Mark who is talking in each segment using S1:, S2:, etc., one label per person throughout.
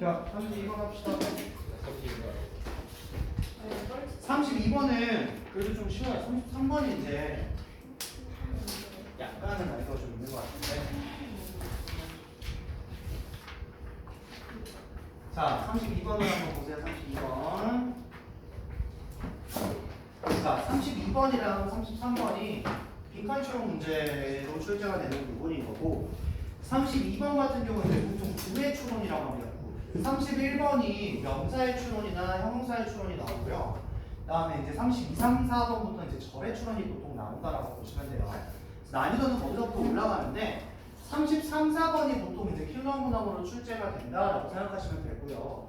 S1: 자, 32번 합시다. 32번은 그래도 좀 쉬워요. 33번인데 약간은 난이도가 좀 있는 것 같은데. 자, 32번을 한번 보세요. 32번. 자, 32번이랑 33번이 빈칸 추론 문제로 출제가 되는 부분인 거고, 32번 같은 경우는 보통 구의 추론이라고 합니다. 31번이 명사의 추론이나 형용사의 추론이 나오고요. 그 다음에 이제 32, 3, 4번부터 이제 절의 추론이 보통 나온다라고 보시면 돼요. 난이도는 거기서부터 올라가는데 33, 4번이 보통 이제 킬러 문항으로 출제가 된다라고 생각하시면 되고요.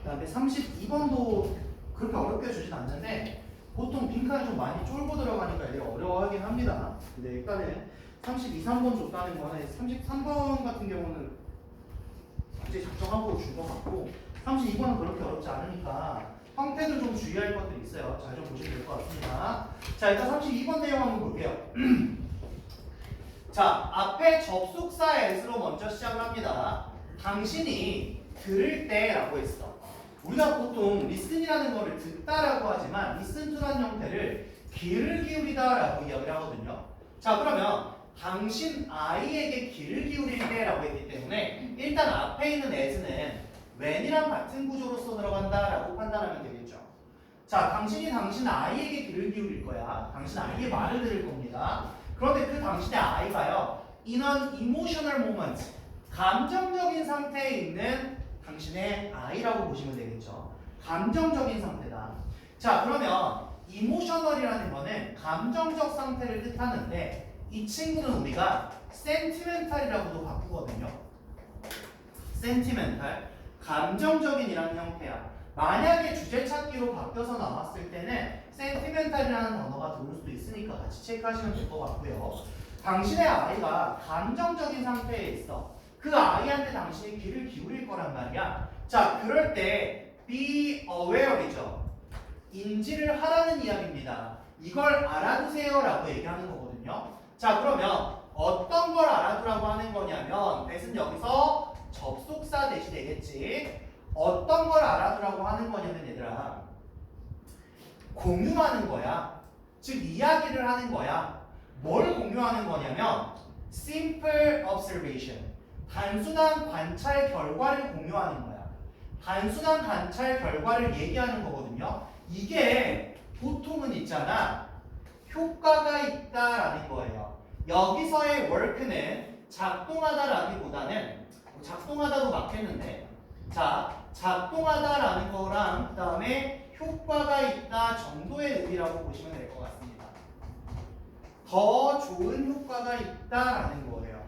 S1: 그 다음에 32번도 그렇게 어렵게 주진 않는데 보통 빈칸이 좀 많이 쫄고 들어가니까 애들이 어려워하긴 합니다. 근데 일단은 32, 3번 줬다는 거는 33번 같은 경우는 이제 작정하고 준 것 같고 32번은 그렇게 어렵지 않으니까 형태도 좀 주의할 것들이 있어요. 잘 좀 보시면 될 것 같습니다. 자, 일단 32번 내용 한번 볼게요. 자, 앞에 접속사 as로 먼저 시작을 합니다. 당신이 들을 때라고 했어. 우리가 보통 listen이라는 거를 듣다라고 하지만 listen to라는 형태를 귀를 기울이다라고 이야기를 하거든요. 자, 그러면 당신 아이에게 귀를 기울일 때라고 했기 때문에 일단 앞에 있는 as는 when이랑 같은 구조로서 들어간다라고 판단하면 되겠죠. 자, 당신이 당신 아이에게 귀를 기울일 거야. 당신 아이의 말을 들을 겁니다. 그런데 그 당신의 아이가요, in an emotional moment, 감정적인 상태에 있는 당신의 아이라고 보시면 되겠죠. 감정적인 상태다. 자, 그러면 emotional이라는 거는 감정적 상태를 뜻하는데 이 친구는 우리가 sentimental이라고도 바꾸거든요. sentimental, 감정적인이라는 형태야. 만약에 주제 찾기로 바뀌어서 나왔을 때는 sentimental이라는 단어가 들어올 수도 있으니까 같이 체크하시면 될 것 같고요. 당신의 아이가 감정적인 상태에 있어. 그 아이한테 당신이 귀를 기울일 거란 말이야. 자, 그럴 때 be aware이죠. 인지를 하라는 이야기입니다. 이걸 알아두세요라고 얘기하는 거거든요. 자, 그러면 어떤 걸 알아두라고 하는 거냐면 대신 여기서 접속사 대시 되겠지. 어떤 걸 알아두라고 하는 거냐면 얘들아, 공유하는 거야. 즉 이야기를 하는 거야. 뭘 공유하는 거냐면 simple observation, 단순한 관찰 결과를 공유하는 거야. 단순한 관찰 결과를 얘기하는 거거든요. 이게 보통은 있잖아, 효과가 있다라는 거예요. 여기서의 work는 작동하다라기보다는, 작동하다도 맞겠는데, 자, 작동하다라는 거랑 그 다음에 효과가 있다 정도의 의미라고 보시면 될 것 같습니다. 더 좋은 효과가 있다라는 거예요.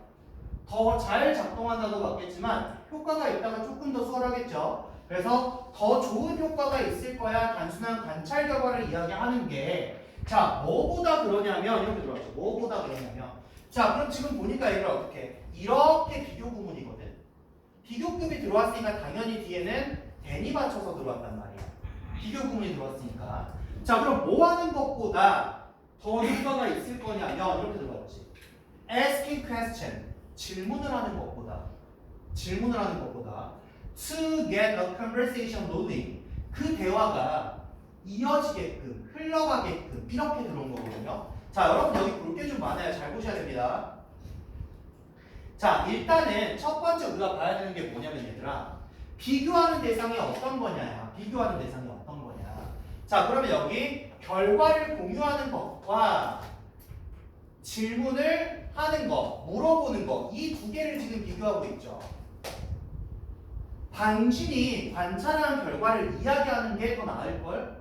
S1: 더 잘 작동한다도 맞겠지만 효과가 있다가 조금 더 수월하겠죠. 그래서 더 좋은 효과가 있을 거야. 단순한 관찰 결과를 이야기하는 게, 자, 뭐보다 그러냐면 이렇게 들어가죠. 뭐보다 그러냐면, 자, 그럼 지금 보니까 이걸 어떻게, 이렇게 비교 구문이거든. 비교급이 들어왔으니까 당연히 뒤에는 then이 받쳐서 들어왔단 말이야. 비교 구문이 들어왔으니까. 자, 그럼 뭐 하는 것보다 더 효과가 있을 거냐면 이렇게 들어갔지. asking question, 질문을 하는 것보다 to get a conversation rolling, 그 대화가 이어지게끔, 흘러가게끔 이렇게 들어온 거거든요. 자, 여러분 여기 볼 게 좀 많아요. 잘 보셔야 됩니다. 자, 일단은 첫 번째 우리가 봐야 되는 게 뭐냐면 얘들아, 비교하는 대상이 어떤 거냐. 비교하는 대상이 어떤 거냐. 자, 그러면 여기 결과를 공유하는 것과 질문을 하는 거, 물어보는 거, 이 두 개를 지금 비교하고 있죠. 당신이 관찰한 결과를 이야기하는 게 더 나을걸?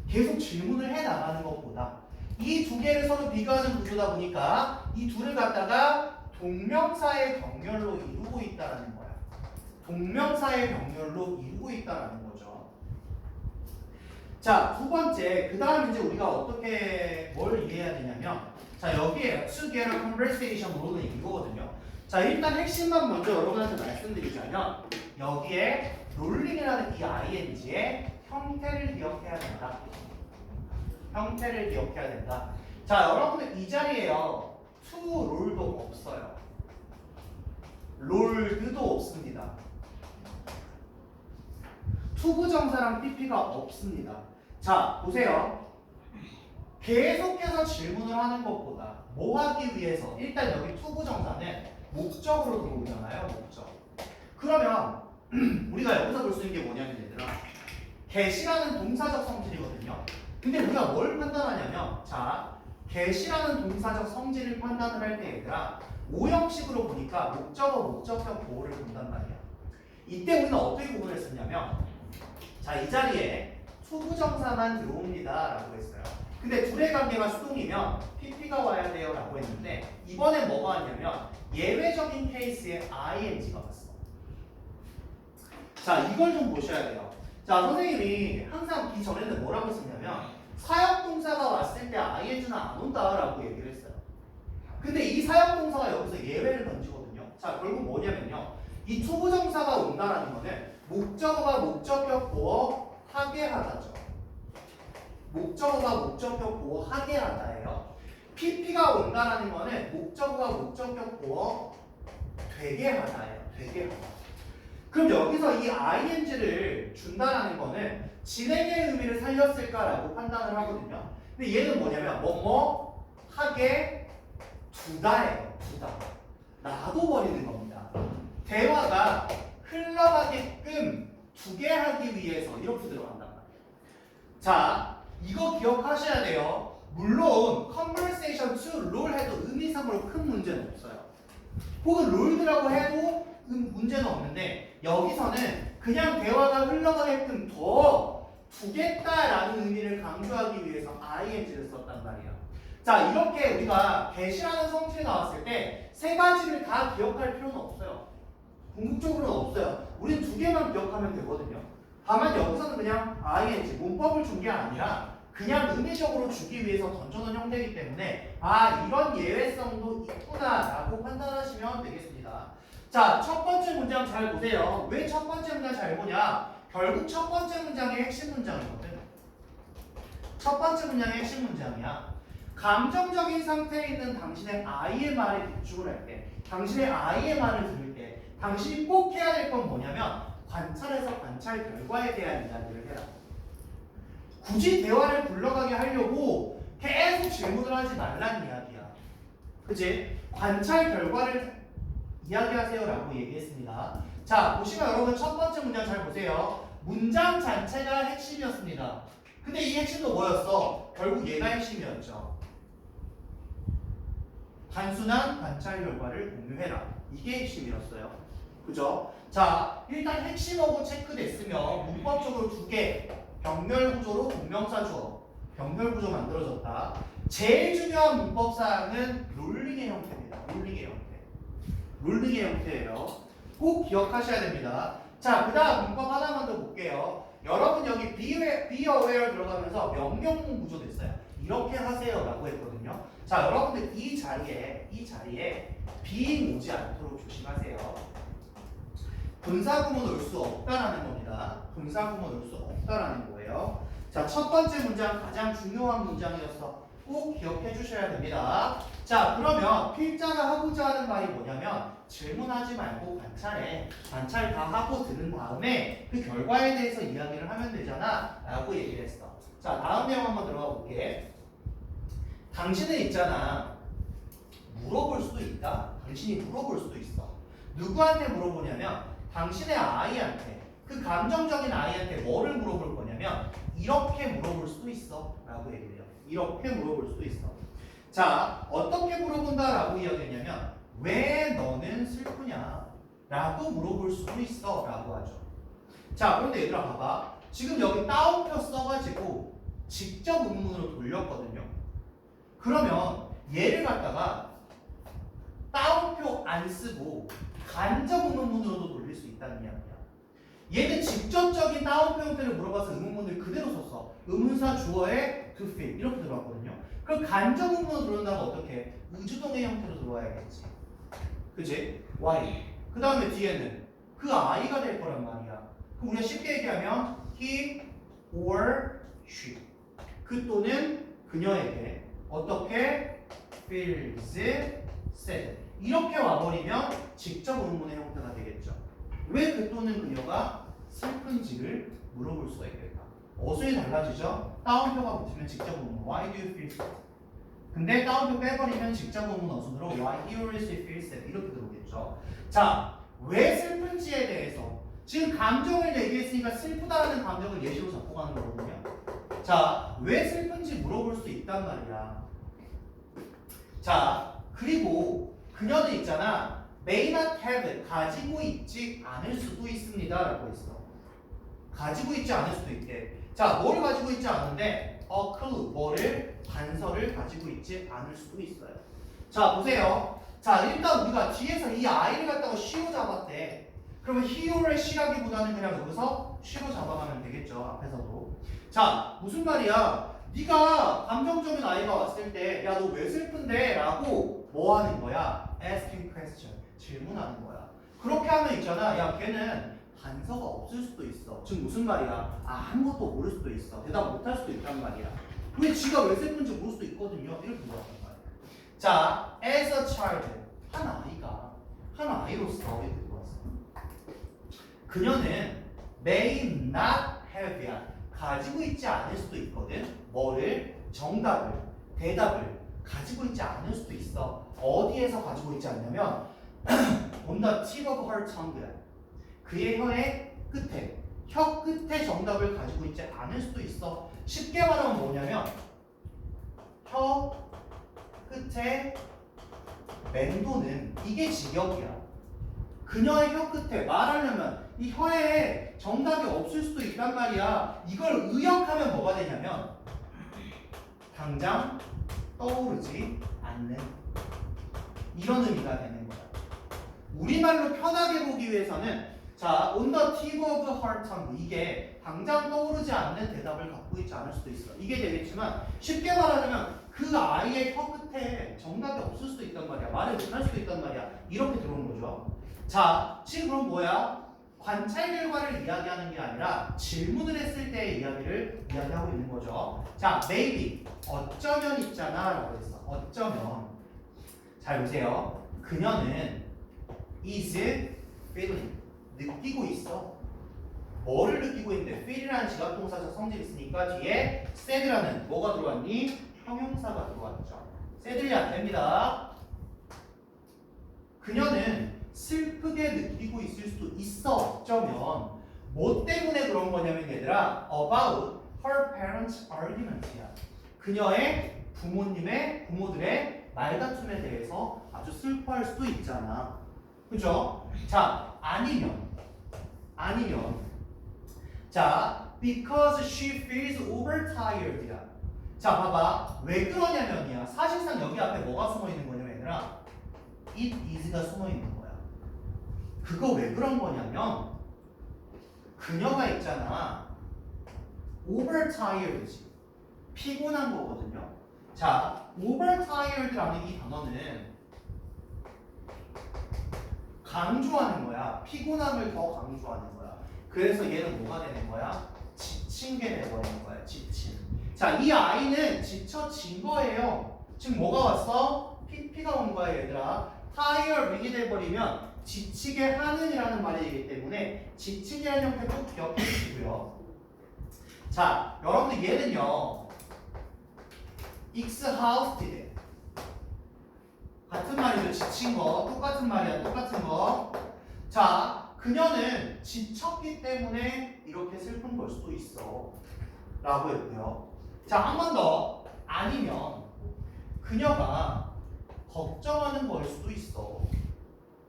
S1: 계속 질문을 해 나가는 것보다. 이 두 개를 서로 비교하는 구조다 보니까 이 둘을 갖다가 동명사의 병렬로 이루고 있다는 거야. 동명사의 병렬로 이루고 있다는 거죠. 자, 두 번째, 그 다음 이제 우리가 어떻게 뭘 이해해야 되냐면, 자, 여기에 to get a conversation rolling 이거거든요. 자, 일단 핵심만 먼저 여러분한테 말씀드리자면, 여기에 rolling이라는 이 ing의 형태를 기억해야 된다. 형태를 기억해야 된다. 자, 여러분들 이 자리에요, to roll도 없어요. rolled도 없습니다. 투부정사랑 PP가 없습니다. 자, 보세요. 계속해서 질문을 하는 것보다 뭐 하기 위해서 일단 여기 투부정사는 목적으로 들어오잖아요. 목적. 그러면 우리가 여기서 볼 수 있는 게 뭐냐면 얘들아, get이라는 동사적 성질이거든요. 근데 우리가 뭘 판단하냐면, 자, get이라는 동사적 성질을 판단을 할 때 얘들아, 오형식으로 보니까 목적어 목적격 보호를 본단 말이야. 이때 우리는 어떻게 구분을 했었냐면, 자, 이 자리에 투부정사만 들어옵니다 라고 했어요. 근데 둘의 관계가 수동이면 PP가 와야 돼요 라고 했는데, 이번엔 뭐가 왔냐면 예외적인 케이스에 ING가 왔어. 자, 이걸 좀 보셔야 돼요. 자, 선생님이 항상 이 전에는 뭐라고 했었냐면 사역동사가 왔을 때 ING는 안 온다라고 얘기를 했어요. 근데 이 사역동사가 여기서 예외를 던지거든요. 자, 결국 뭐냐면요, 이 투부정사가 온다라는 거는 목적어가 목적격 보호 하게 하다죠. 목적어가 목적격 보호 하게 하다예요. PP가 온다라는 거는 목적어가 목적격 보호 되게 하다예요. 되게 하다. 그럼 여기서 이 ing를 준다라는 거는 진행의 의미를 살렸을까라고 판단을 하거든요. 근데 얘는 뭐냐면 뭐뭐 하게 두다예요. 두다. 놔둬버리는 겁니다. 대화가 흘러가게끔 두게 하기 위해서 이렇게 들어간단 말이에요. 자, 이거 기억하셔야 돼요. 물론 conversation to 롤 해도 의미상으로 큰 문제는 없어요. 혹은 롤드라고 해도 문제는 없는데, 여기서는 그냥 대화가 흘러가게끔 더 두겠다라는 의미를 강조하기 위해서 ing를 썼단 말이야. 자, 이렇게 우리가 get이라는 성질이 나왔을 때 세 가지를 다 기억할 필요는 없어요. 궁극적으로는 없어요. 우린 두 개만 기억하면 되거든요. 다만 여기서는 그냥 ing, 문법을 준 게 아니라 그냥 의미적으로 주기 위해서 던져놓은 형태이기 때문에 아, 이런 예외성도 있구나라고 판단하시면 되겠습니다. 자, 첫 번째 문장 잘 보세요. 왜 첫 번째 문장 잘 보냐? 결국 첫 번째 문장의 핵심 문장이거든. 첫 번째 문장의 핵심 문장이야. 감정적인 상태에 있는 당신의 아이의 말에 집중을 할 때, 당신의 아이의 말을 들을 때 당신이 꼭 해야 될 건 뭐냐면 관찰해서 관찰 결과에 대한 이야기를 해라. 굳이 대화를 굴러가게 하려고 계속 질문을 하지 말라는 이야기야. 그치? 관찰 결과를 이야기하세요 라고 얘기했습니다. 자, 보시면 여러분 첫 번째 문장 잘 보세요. 문장 자체가 핵심이었습니다. 근데 이 핵심도 뭐였어? 결국 얘가 핵심이었죠. 단순한 관찰 결과를 공유해라. 이게 핵심이었어요. 그죠? 자, 일단 핵심어구 체크됐으면 문법적으로 두 개, 병렬 구조로 동명사 주어, 병렬 구조 만들어졌다. 제일 중요한 문법 사항은 롤링의 형태입니다. 롤링의 형태. 롤링의 형태예요. 꼭 기억하셔야 됩니다. 자, 그 다음 문법 하나만 더 볼게요. 여러분 여기 be aware 들어가면서 명령문 구조 됐어요. 이렇게 하세요 라고 했거든요. 자, 여러분들 이 자리에 being 오지 않도록 조심하세요. 분사구문 올 수 없다라는 겁니다. 분사구문 올 수 없다라는 거예요. 자, 첫 번째 문장 가장 중요한 문장이어서 꼭 기억해 주셔야 됩니다. 자, 그러면 필자가 하고자 하는 말이 뭐냐면 질문하지 말고 관찰해. 관찰 다 하고 들은 다음에 그 결과에 대해서 이야기를 하면 되잖아 라고 얘기를 했어. 자, 다음 내용 한번 들어가 볼게. 당신은 있잖아, 물어볼 수도 있다. 당신이 물어볼 수도 있어. 누구한테 물어보냐면 당신의 아이한테, 그 감정적인 아이한테 뭐를 물어볼 거냐면 이렇게 물어볼 수도 있어 라고 얘기를 해요. 이렇게 물어볼 수도 있어. 자, 어떻게 물어본다 라고 이야기했냐면 왜 너는 슬프냐 라고 물어볼 수도 있어 라고 하죠. 자, 그런데 얘들아 봐봐. 지금 여기 따옴표 써가지고 직접 의문문으로 돌렸거든요. 그러면 얘를 갖다가 따옴표 안 쓰고 간접 의문문으로도 돌릴 수 있다는 이야기야. 얘는 직접적인 따옴표 형태를 물어봐서 의문문을 그대로 썼어. 의문사 주어에 to feel 이렇게 들어왔거든요. 그럼 간접 의문으로 들어온다면 어떻게? 의주동의 형태로 들어와야겠지. 그치? why. 그 다음에 뒤에는 그 아이가 될 거란 말이야. 그럼 우리가 쉽게 얘기하면 he or she. 그 또는 그녀에게 어떻게 feels sad. 이렇게 와버리면 직접 의문의 형태가 되겠죠. 왜 그 또는 그녀가 슬픈지를 물어볼 수가 있겠다. 어순이 달라지죠? 따옴표가 붙으면 직접 원문 Why do you feel sad? 근데 따옴표 빼버리면 직접 원문 어순으로 Why do you feel sad? 이렇게 들어오겠죠. 자, 왜 슬픈지에 대해서 지금 감정을 얘기했으니까 슬프다라는 감정을 예시로 잡고 가는 거거든요. 자, 왜 슬픈지 물어볼 수 있단 말이야. 자, 그리고 그녀는 있잖아. may not have, 가지고 있지 않을 수도 있습니다 라고 했어. 가지고 있지 않을 수도 있대. 자, 뭘 가지고 있지 않은데 a clue, 뭐를? 단서를 가지고 있지 않을 수도 있어요. 자, 보세요. 자, 일단 우리가 뒤에서 이 아이를 갖다가 she로 잡았대. 그러면 he를 she라기보다는 그냥 여기서 she로 잡아가면 되겠죠. 앞에서도. 자, 무슨 말이야? 네가 감정적인 아이가 왔을 때 야, 너 왜 슬픈데? 라고 뭐 하는 거야? asking question. 질문하는 거야. 그렇게 하면 있잖아. 야, 걔는 단서가 없을 수도 있어. 즉 무슨 말이야? 아무것도 모를 수도 있어. 대답 못할 수도 있단 말이야. 왜 지가 왜 슬픈지 모를 수도 있거든요. 이렇게 물어봤단 말이야. 자, as a child. 한 아이로서 이렇게 물어봤어. 그녀는 may not have야. 가지고 있지 않을 수도 있거든. 뭐를? 정답을, 대답을 가지고 있지 않을 수도 있어. 어디에서 가지고 있지 않냐면 on the tip of her tongue야. 그의 혀의 끝에, 혀 끝에 정답을 가지고 있지 않을 수도 있어. 쉽게 말하면 뭐냐면 혀 끝에 맹도는 이게 직역이야. 그녀의 혀 끝에 말하려면 이 혀에 정답이 없을 수도 있단 말이야. 이걸 의역하면 뭐가 되냐면 당장 떠오르지 않는 이런 의미가 되는 거야. 우리말로 편하게 보기 위해서는 자, on the tip of her tongue 이게 당장 떠오르지 않는 대답을 갖고 있지 않을 수도 있어. 이게 되겠지만 쉽게 말하자면 그 아이의 혀 끝에 정답이 없을 수도 있단 말이야. 말을 못할 수도 있단 말이야. 이렇게 들어오는 거죠. 자, 지금 그럼 뭐야? 관찰 결과를 이야기하는 게 아니라 질문을 했을 때의 이야기를 이야기하고 있는 거죠. 자, maybe 어쩌면 있잖아 라고 했어. 어쩌면. 잘 보세요. 그녀는 is feeling 느끼고 있어. 뭐를 느끼고 있는데 feel이라는 지각동사적 성질이 있으니까 뒤에 sad라는 뭐가 들어왔니? 형용사가 들어왔죠. sadly 안 됩니다. 그녀는 슬프게 느끼고 있을 수도 있어. 어쩌면 뭐 때문에 그런 거냐면 얘들아 about her parents' argument이야. 그녀의 부모들의 말다툼에 대해서 아주 슬퍼할 수도 있잖아. 그죠? 자, 아니면 자, because she feels overtired야. 자, 봐봐. 왜 그러냐면이야. 사실상 여기 앞에 뭐가 숨어 있는 거냐면 얘들아 it is가 숨어 있는 거야. 그거 왜 그런 거냐면 그녀가 있잖아. overtired지. 피곤한 거거든요. 자, overtired라는 이 단어는 강조하는 거야. 피곤함을 더 강조하는 거야. 그래서 얘는 뭐가 되는 거야? 지친 게 되버리는 거야. 지친. 자, 이 아이는 지쳐진 거예요. 지금 뭐가 왔어? PP가 온 거야, 얘들아. tired이 돼버리면 지치게 하는이라는 말이기 때문에 지친이라는 형태 꼭 기억해 주시고요. 자, 여러분들 얘는요. exhausted. 같은 말이죠. 지친 거. 똑같은 말이야. 똑같은 거. 자, 그녀는 지쳤기 때문에 이렇게 슬픈 걸 수도 있어. 라고 했고요. 자, 한 번 더. 아니면 그녀가 걱정하는 걸 수도 있어.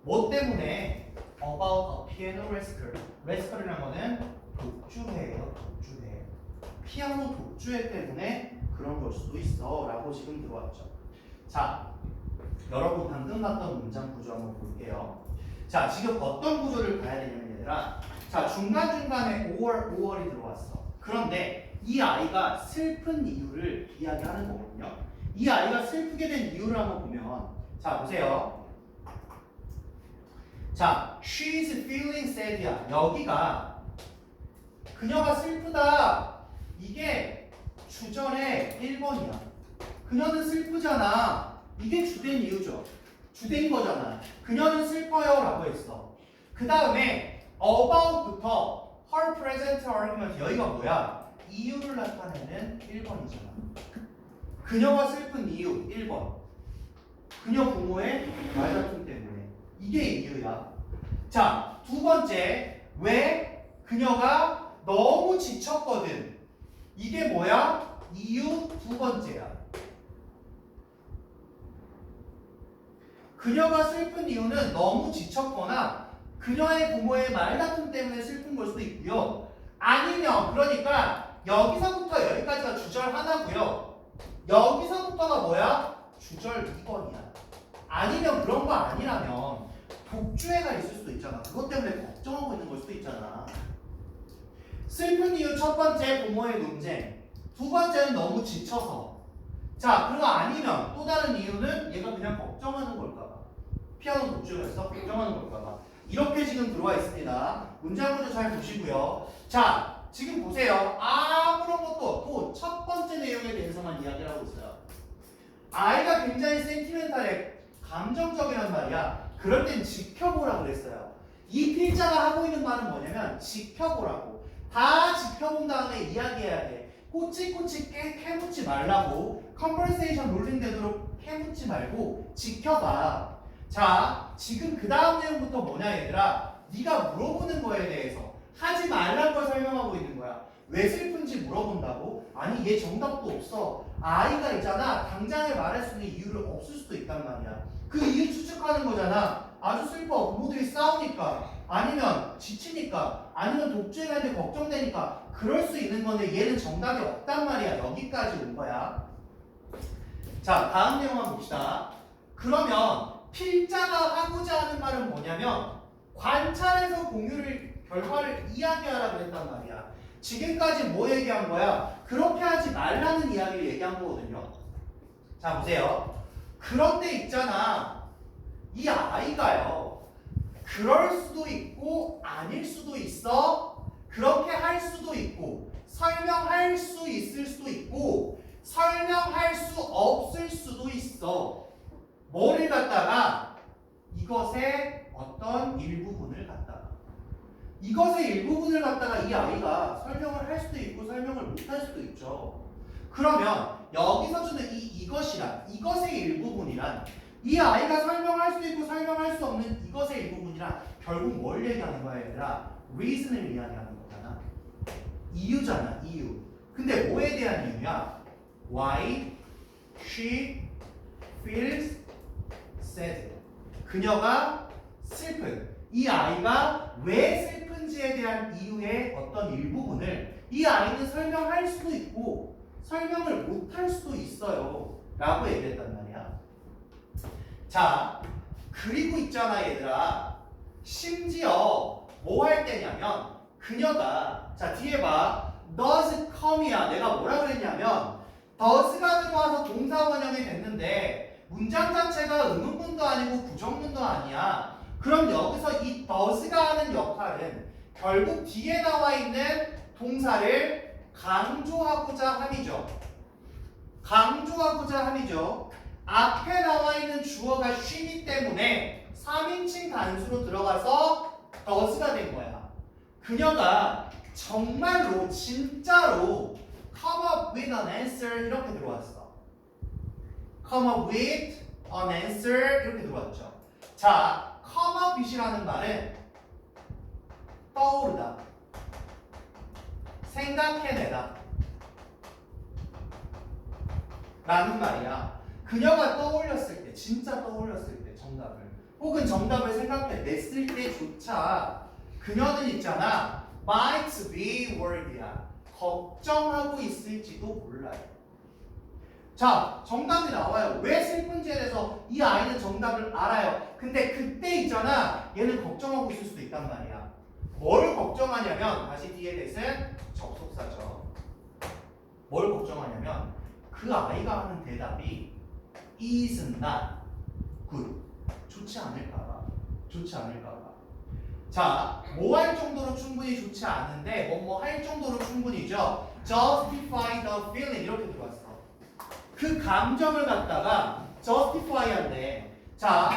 S1: 뭐 때문에? About a piano recital. recital이라는 거는 독주회예요. 독주회. 피아노 독주회 때문에 그런 걸 수도 있어. 라고 지금 들어왔죠. 자, 여러분 방금 봤던 문장 구조 한번 볼게요. 자, 지금 어떤 구조를 봐야 되냐면 얘들아. 자, 중간중간에 5월이 들어왔어. 그런데 이 아이가 슬픈 이유를 이야기하는 거거든요. 이 아이가 슬프게 된 이유를 한번 보면 자, 보세요. 자, she's feeling sad야. 여기가 그녀가 슬프다. 이게 주절의 1번이야. 그녀는 슬프잖아. 이게 주된 이유죠. 주된 거잖아. 그녀는 슬퍼요 라고 했어. 그 다음에 about부터 her for present argument 여기가 뭐야? 이유를 나타내는 1번이잖아. 그녀가 슬픈 이유 1번. 그녀 부모의 말다툼 때문에. 이게 이유야. 자, 두 번째. 왜 그녀가 너무 지쳤거든. 이게 뭐야? 이유 두 번째야. 그녀가 슬픈 이유는 너무 지쳤거나 그녀의 부모의 말다툼 때문에 슬픈 걸 수도 있고요. 아니면 그러니까 여기서부터 여기까지가 주절 하나고요. 여기서부터가 뭐야? 주절 2번이야. 아니면 그런 거 아니라면 독주애가 있을 수도 있잖아. 그것 때문에 걱정하고 있는 걸 수도 있잖아. 슬픈 이유 첫 번째 부모의 논쟁. 두 번째는 너무 지쳐서. 자, 그거 아니면 또 다른 이유는 얘가 그냥 걱정하는 걸까봐. 피아노 독주에서 걱정하는 걸까봐. 이렇게 지금 들어와 있습니다. 문장부터 잘 보시고요. 자, 지금 보세요. 아무런 것도 없고 첫 번째 내용에 대해서만 이야기를 하고 있어요. 아이가 굉장히 센티멘탈해. 감정적이란 말이야. 그럴 땐 지켜보라고 그랬어요. 이 필자가 하고 있는 말은 뭐냐면 지켜보라고. 다 지켜본 다음에 이야기해야 돼. 꼬치꼬치 캐묻지 말라고. 컨버세이션 롤링되도록 캐묻지 말고 지켜봐. 자, 지금 그 다음 내용부터 뭐냐 얘들아. 네가 물어보는 거에 대해서 하지 말라는 걸 설명하고 있는 거야. 왜 슬픈지 물어본다고? 아니 얘 정답도 없어. 아이가 있잖아. 당장에 말할 수 있는 이유를 없을 수도 있단 말이야. 그 이유 추측하는 거잖아. 아주 슬퍼. 부모들이 싸우니까. 아니면 지치니까. 아니면 독주애가 있는데 걱정되니까. 그럴 수 있는 건데 얘는 정답이 없단 말이야. 여기까지 온 거야. 자, 다음 내용만 봅시다. 그러면 필자가 하고자 하는 말은 뭐냐면 관찰해서 결과를 이야기하라 그랬단 말이야. 지금까지 뭐 얘기한 거야? 그렇게 하지 말라는 이야기를 얘기한 거거든요. 자, 보세요. 그런데 있잖아. 이 아이가요. 그럴 수도 있고 아닐 수도 있어. 그렇게 할 수도 있고 설명할 수 있을 수도 있고 설명할 수 없을 수도 있어. 뭐를 갖다가 이것의 어떤 일부분을 갖다가 이것의 일부분을 갖다가 이 아이가 설명을 할 수도 있고 설명을 못 할 수도 있죠. 그러면 여기서 주는 이것이란 이것의 일부분이란 이 아이가 설명할 수도 있고 설명할 수 없는 이것의 일부분이란 결국 뭘 얘기하는 거야 얘들아? reason을 이야기하는 거잖아. 이유잖아. 이유. 근데 뭐에 대한 이유야? Why she feels sad. 그녀가 슬픈. 이 아이가 왜 슬픈지에 대한 이유의 어떤 일부분을 이 아이는 설명할 수도 있고 설명을 못 할 수도 있어요. 라고 얘기했단 말이야. 자, 그리고 있잖아 얘들아. 심지어 뭐 할 때냐면 그녀가 자 뒤에 봐. does come이야. 내가 뭐라 그랬냐면 does가 들어와서 동사 원형이 됐는데 문장 자체가 의문문도 아니고 부정문도 아니야. 그럼 여기서 이 does가 하는 역할은 결국 뒤에 나와 있는 동사를 강조하고자 함이죠. 강조하고자 함이죠. 앞에 나와 있는 주어가 she이기 때문에 3인칭 단수로 들어가서 does가 된 거야. 그녀가 정말로 진짜로 come up with an answer 이렇게 들어왔어. come up with an answer 이렇게 들어왔죠. 자, come up with이라는 말은 떠오르다, 생각해내다 라는 말이야. 그녀가 떠올렸을 때, 진짜 떠올렸을 때 정답을 혹은 정답을 생각해냈을 때조차 그녀는 있잖아 might be worried야. 걱정하고 있을지도 몰라요. 자, 정답이 나와요. 왜 슬픈지에 대해서 이 아이는 정답을 알아요. 근데 그때 있잖아 얘는 걱정하고 있을 수도 있단 말이야. 뭘 걱정하냐면 다시 뒤에 대신 접속사죠. 뭘 걱정하냐면 그 아이가 하는 대답이 is not good. 좋지 않을까봐. 좋지 않을까봐. 자, 뭐 할 정도로 충분히 좋지 않은데 뭐 할 정도로 충분히죠. justify the feeling 이렇게 들어왔어. 그 감정을 갖다가 justify 한대. 자,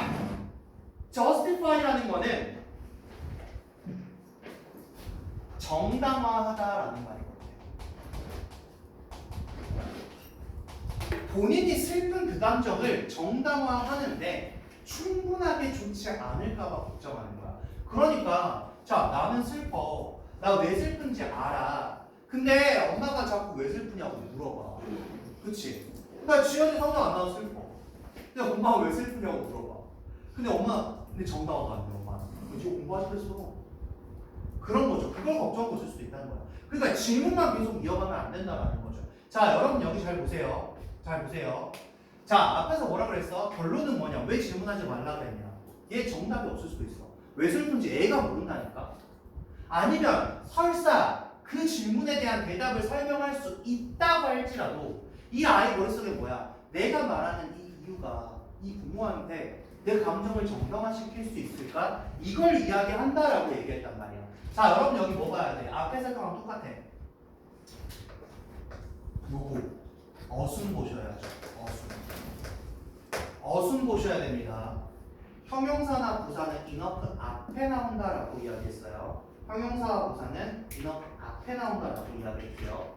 S1: justify라는 거는 정당화하다라는 말이거든요. 본인이 슬픈 그 감정을 정당화하는데 충분하게 좋지 않을까봐 걱정하는 거야. 그러니까 자, 나는 슬퍼. 나 왜 슬픈지 알아. 근데 엄마가 자꾸 왜 슬프냐고 물어봐. 그치? 그러니까 지연이 성적 안 나와서 슬퍼. 근데 엄마가 왜 슬프냐고 물어봐. 근데 근데 정당화가 안 돼, 엄마는. 이거 공부하지 그랬어. 그런 거죠. 그걸 걱정하고 있을 수도 있다는 거야. 그러니까 질문만 계속 이어가면 안 된다는 거죠. 자, 여러분 여기 잘 보세요. 잘 보세요. 자, 앞에서 뭐라 그랬어? 결론은 뭐냐? 왜 질문하지 말라 그랬냐? 얘 정답이 없을 수도 있어. 왜 슬픈지 애가 모른다니까? 아니면 설사 그 질문에 대한 대답을 설명할 수 있다고 할지라도 이 아이 머릿속에 뭐야? 내가 말하는 이 이유가 이 부모한테 내 감정을 정당화시킬 수 있을까? 이걸 이야기한다라고 얘기했단 말이야. 자, 여러분 여기 뭐 봐야 돼? 앞에 색깔랑 똑같아. 요거 어순 보셔야죠. 어순 보셔야 됩니다. 형용사나 부사는 인어프 앞에 나온다라고 이야기했어요. 형용사와 부사는 인어프 앞에 나온다라고 이야기했고요.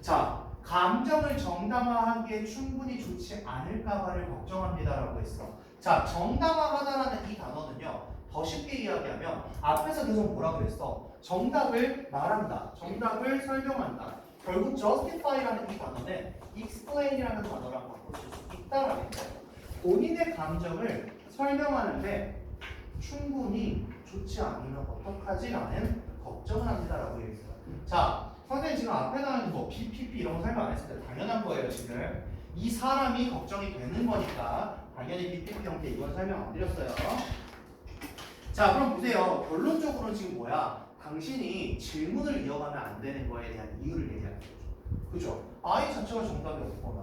S1: 자, 감정을 정당화하기에 충분히 좋지 않을까봐를 걱정합니다라고 했어. 자, 정당화하다라는 이 단어는요, 더 쉽게 이야기하면 앞에서 계속 뭐라 그랬어? 정답을 말한다, 정답을 설명한다. 결국 justify라는 이 단어는 explain이라는 단어랑 바꿔줄 수 있다라는 거예요. 본인의 감정을 설명하는데 충분히 좋지 않으면 어떡하지라는 걱정을 합니다라고 얘기했어요. 자, 선생님 지금 앞에 나오는 뭐 BPP 이런 거 설명 안 했을 때 당연한 거예요. 지금 이 사람이 걱정이 되는 거니까 당연히 BPP 형태 이건 설명 안 드렸어요. 자, 그럼 보세요. 결론적으로는 지금 뭐야? 당신이 질문을 이어가면 안 되는 거에 대한 이유를 얘기하는 거죠. 그죠? 아이 자체가 정답이 없거나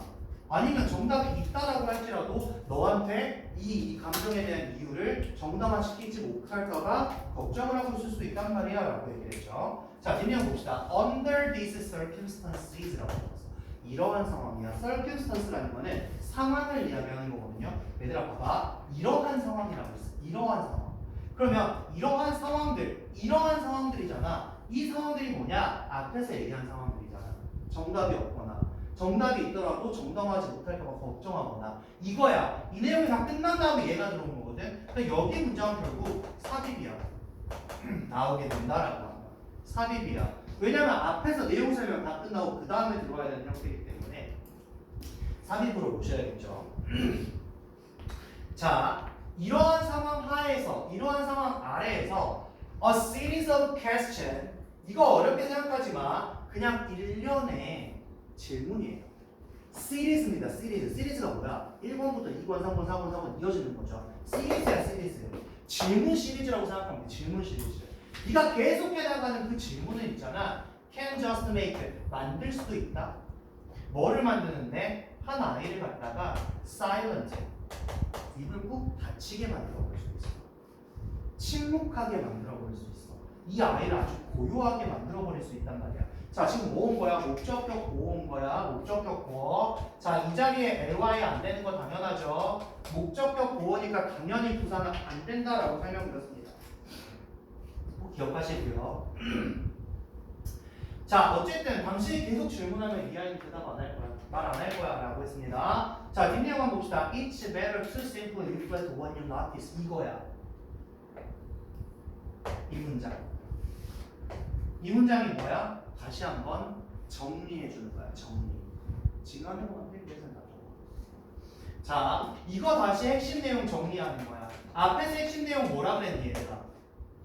S1: 아니면 정답이 있다라고 할지라도 너한테 이 감정에 대한 이유를 정당화시키지 못할까봐 걱정을 하고 있을 수도 있단 말이야 라고 얘기했죠. 자, 뒷내용 봅시다. Under these circumstances라고 했어. 이러한 상황이야. circumstance라는 거는 상황을 이야기하는 거거든요. 얘들아 봐봐. 이러한 상황이라고 했어. 이러한 상황. 그러면 이러한 상황들이잖아. 이 상황들이 뭐냐? 앞에서 얘기한 상황들이잖아. 정답이 없거나 정답이 있더라도 정당화하지 못할까봐 걱정하거나 이거야. 이 내용이 다 끝난 다음에 얘가 들어온 거거든. 근데 여기 문장은 결국 삽입이야. 나오게 된다라고 합니다. 삽입이야. 왜냐면 앞에서 내용 설명 다 끝나고 그 다음에 들어와야 되는 형태이기 때문에 삽입으로 보셔야겠죠. 자, 이러한 상황 하에서, 이러한 상황 아래에서 a series of question 이거 어렵게 생각하지 마. 그냥 일련의 질문이에요. 시리즈입니다. 시리즈가 뭐야? 1번부터 2번, 3번, 4번, 4번 이어지는 거죠. 시리즈야, 시리즈. 질문 시리즈라고 생각하면 돼. 질문 시리즈. 네가 계속해 나가는 그 질문은 있잖아. Can just make 만들 수도 있다. 뭐를 만드는데 한 아이를 갖다가 silent 입을 꾹 닫히게 만들어 버릴 수 있어. 침묵하게 만들어 버릴 수 있어. 이 아이를 아주 고요하게 만들어 버릴 수 있단 말이야. 자, 지금 뭐 온 거야? 목적격 보호 온 거야. 목적격 보호. 자, 이 자리에 ly 안 되는 거 당연하죠. 목적격 보호니까 당연히 부사는 안 된다라고 설명드렸습니다. 꼭 기억하시고요. 자, 어쨌든 당신이 계속 질문하면 이 아이는 대답 안 할 거야. 말 안 할 거야 라고 했습니다. 자, 뒷내용 한번 봅시다. It's better to simply reflect what you notice. 이거야. 이 문장. 이 문장이 뭐야? 다시 한번 정리해 주는 거야. 정리. 지금 하는 건데 그래서 나도. 자, 이거 다시 핵심 내용 정리하는 거야. 앞에서 핵심 내용 뭐라 그랬니 얘들아?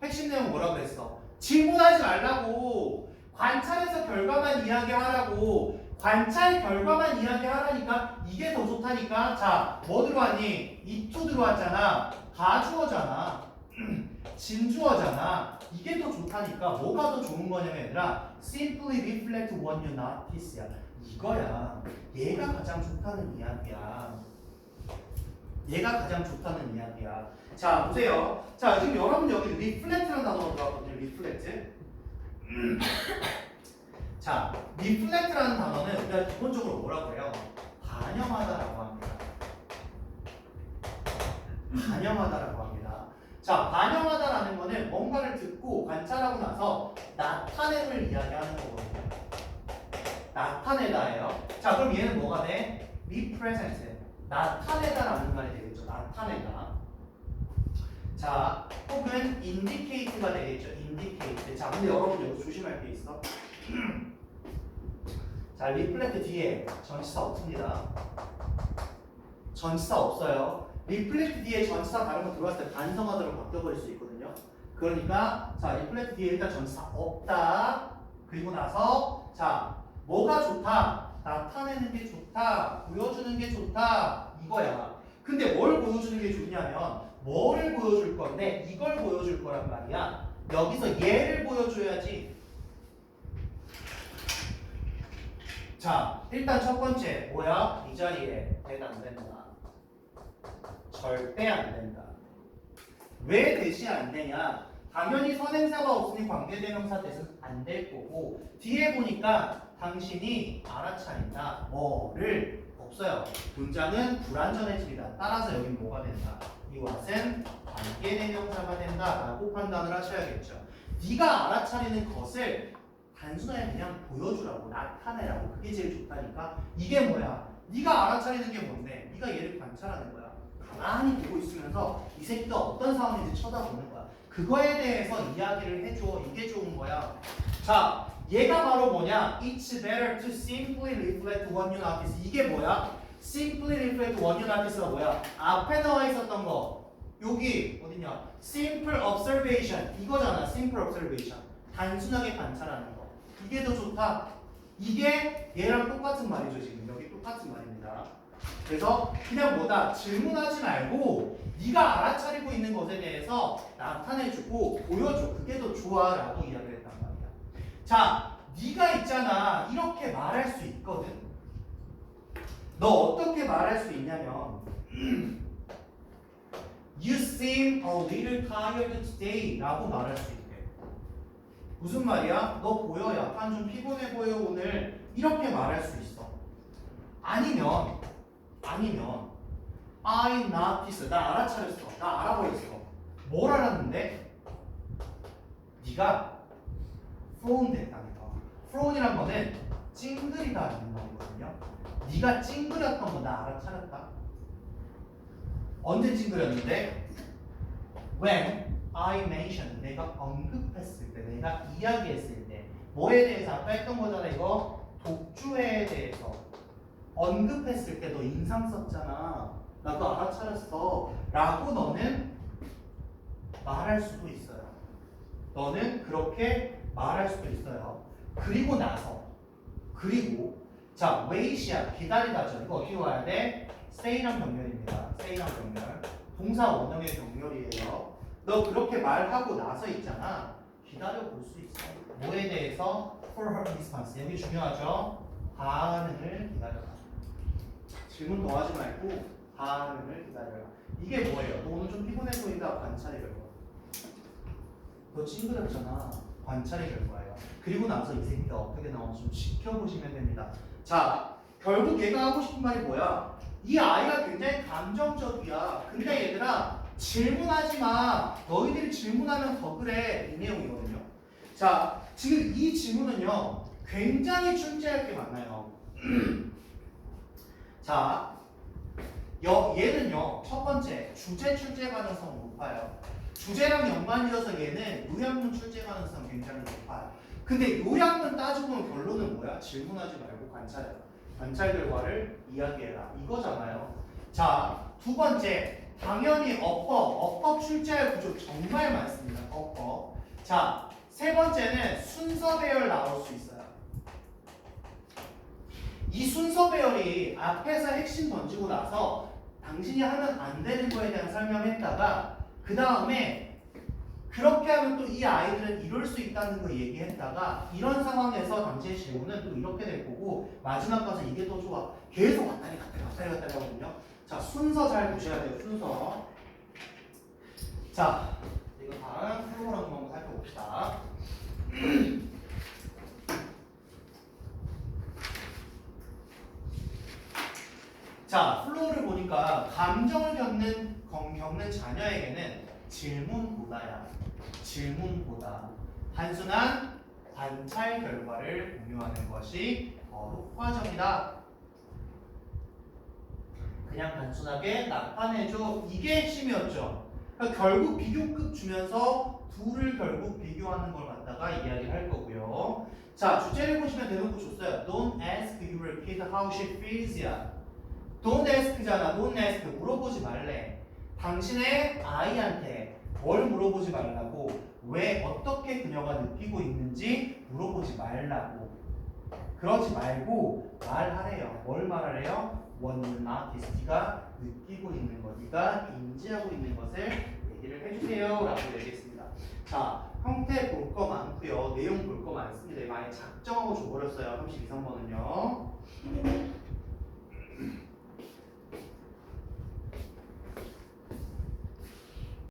S1: 핵심 내용 뭐라 그랬어? 질문하지 말라고. 관찰해서 결과만 이야기하라고. 관찰 결과만 이야기하라니까 이게 더 좋다니까. 자, 뭐 들어왔니? 이투 들어왔잖아. 가주어잖아. 진주어잖아. 이게 더 좋다니까. 뭐가 더 좋은 거냐면 얘들아, simply reflect what you notice야. 이거야. 얘가 가장 좋다는 이야기야. 얘가 가장 좋다는 이야기야. 자, 보세요. 자, 지금 여러분 여기 reflect라는 단어가 들어왔거든요. reflect. 자, reflect라는 단어는 우리가 기본적으로 뭐라고 해요? 반영하다라고 합니다. 반영하다라고 합니다. 자, 반영하다라는 거는 뭔가를 듣고 관찰하고 나서 나타냄을 이야기하는 거거든요. 나타내다예요. 자, 그럼 얘는 뭐가 돼? represent. 나타내다라는 말이 되겠죠. 나타내다. 자, 혹은 indicate가 되겠죠. indicate. 자, 근데 여러분 여기 조심할 게 있어. 자, reflect 뒤에 전치사 없습니다. 전치사 없어요. reflect 뒤에 전치사 다른 거 들어왔을 때 반성하다로 바뀌어버릴 수 있거든요. 그러니까 자, reflect 뒤에 일단 전치사 없다. 그리고 나서 자, 뭐가 좋다? 나타내는 게 좋다. 보여주는 게 좋다. 이거야. 근데 뭘 보여주는 게 좋냐면 뭐를 보여줄 건데 이걸 보여줄 거란 말이야. 여기서 얘를 보여줘야지. 자, 일단 첫 번째 뭐야? 이 자리에 대도 안 된다. 절대 안 된다. 왜 대시 안 되냐? 당연히 선행사가 없으니 관계대명사 대신 안 될 거고 뒤에 보니까 당신이 알아차린다. 뭐를 없어요. 문장은 불완전해집니다. 따라서 여긴 뭐가 된다? 이것은 관계대명사가 된다라고 판단을 하셔야겠죠. 네가 알아차리는 것을 단순하게 그냥 보여주라고 나타내라고 그게 제일 좋다니까. 이게 뭐야? 네가 알아차리는 게 뭔데? 네가 얘를 관찰하는 거야. 가만히 보고 있으면서 이 새끼가 어떤 상황인지 쳐다보는 거야. 그거에 대해서 이야기를 해줘. 이게 좋은 거야. 자, 얘가 바로 뭐냐? It's better to simply reflect what you notice. 이게 뭐야? Simply reflect what you notice가 뭐야? 앞에 나와 있었던 거. 여기 어디냐? Simple observation. 이거잖아. Simple observation. 단순하게 관찰하는 거. 이게 더 좋다. 이게 얘랑 똑같은 말이죠. 지금 여기 똑같은 말입니다. 그래서 그냥 뭐다 질문하지 말고 네가 알아차리고 있는 것에 대해서 나타내주고 보여줘. 그게 더 좋아라고 이야기를 했단 말이야. 자, 네가 있잖아. 이렇게 말할 수 있거든. 너 어떻게 말할 수 있냐면 You seem a little tired today 라고 말할 수 있대. 무슨 말이야? 너 보여. 약간 좀 피곤해 보여 오늘. 이렇게 말할 수 있어. 아니면 I noticed. 나 알아차렸어. 나 알아버렸어. 뭘 알았는데? 네가 frown 됐다는 거. frown이란 거는 찡그리다는 말이거든요. 네가 찡그렸던 거 나 알아차렸다. 언제 찡그렸는데? When I mentioned. 내가 언급했을 때, 내가 이야기했을 때. 뭐에 대해서 아까 했던 거잖아. 이거 독주회에 대해서 언급했을 때 너 인상 썼잖아. 나도 알아차렸어. 라고 너는 말할 수도 있어요. 너는 그렇게 말할 수도 있어요. 그리고 나서 자, wait이야. 기다리다죠. 이거 어떻게 와야 돼? stay랑 병렬입니다. stay랑 병렬. 동사 원형의 병렬이에요. 너 그렇게 말하고 나서 있잖아. 기다려 볼 수 있어. 뭐에 대해서? for her response. 여기 중요하죠. 반응을 기다려라. 질문 더 하지 말고 반응을 기다려라. 이게 뭐예요? 너 오늘 좀 피곤해 보인다. 관찰의 결과. 너 찡그렸잖아. 관찰의 결과예요. 그리고 나서 이 새끼가 어떻게 나오는지 좀 지켜보시면 됩니다. 자, 결국 얘가 하고 싶은 말이 뭐야? 이 아이가 굉장히 감정적이야. 근데 얘들아 질문하지 마. 너희들이 질문하면 더 그래. 이 내용이거든요. 자, 지금 이 질문은요 굉장히 출제할 게 많아요. 자, 얘는요 첫 번째 주제 출제 가능성 높아요. 주제랑 연관이 있어서 얘는 요약문 출제 가능성 굉장히 높아요. 근데 요약문 따져보면 결론은 뭐야? 질문하지 말고 관찰해라. 관찰 결과를 이야기해라. 이거잖아요. 자, 두 번째 당연히 어법 출제할 구조 정말 많습니다. 어법. 자, 세 번째는 순서 배열 나올 수 있어요. 이 순서 배열이 앞에서 핵심 던지고 나서 당신이 하면 안 되는 거에 대한 설명했다가 그 다음에 그렇게 하면 또 이 아이들은 이럴 수 있다는 거 얘기했다가 이런 상황에서 당시의 질문은 또 이렇게 될 거고 마지막 가서 이게 더 좋아. 계속 왔다리 갔다리 하거든요. 자, 순서 잘 보셔야 돼요. 순서. 자, 이거 다음 프로그램 한번 살펴봅시다. 자, 플로우를 보니까 감정을 겪는 자녀에게는 질문보다 단순한 관찰 결과를 공유하는 것이 효과적이다. 그냥 단순하게 나타내줘. 이게 핵심이었죠. 그러니까 결국 비교급 주면서 둘을 결국 비교하는 걸 갖다가 이야기를 할 거고요. 자, 주제를 보시면 대놓고 줬어요. Don't ask your kid how she feels야. Don't ask잖아. Don't ask. 물어보지 말래. 당신의 아이한테 뭘 물어보지 말라고. 왜 어떻게 그녀가 느끼고 있는지 물어보지 말라고. 그러지 말고 말하래요. 뭘 말하래요? What you notice. 네가 느끼고 있는 것, 네가 인지하고 있는 것을 얘기를 해주세요 라고 얘기했습니다. 자, 형태 볼 거 많고요. 내용 볼 거 많습니다. 많이 작정하고 줘버렸어요. 32선번은요.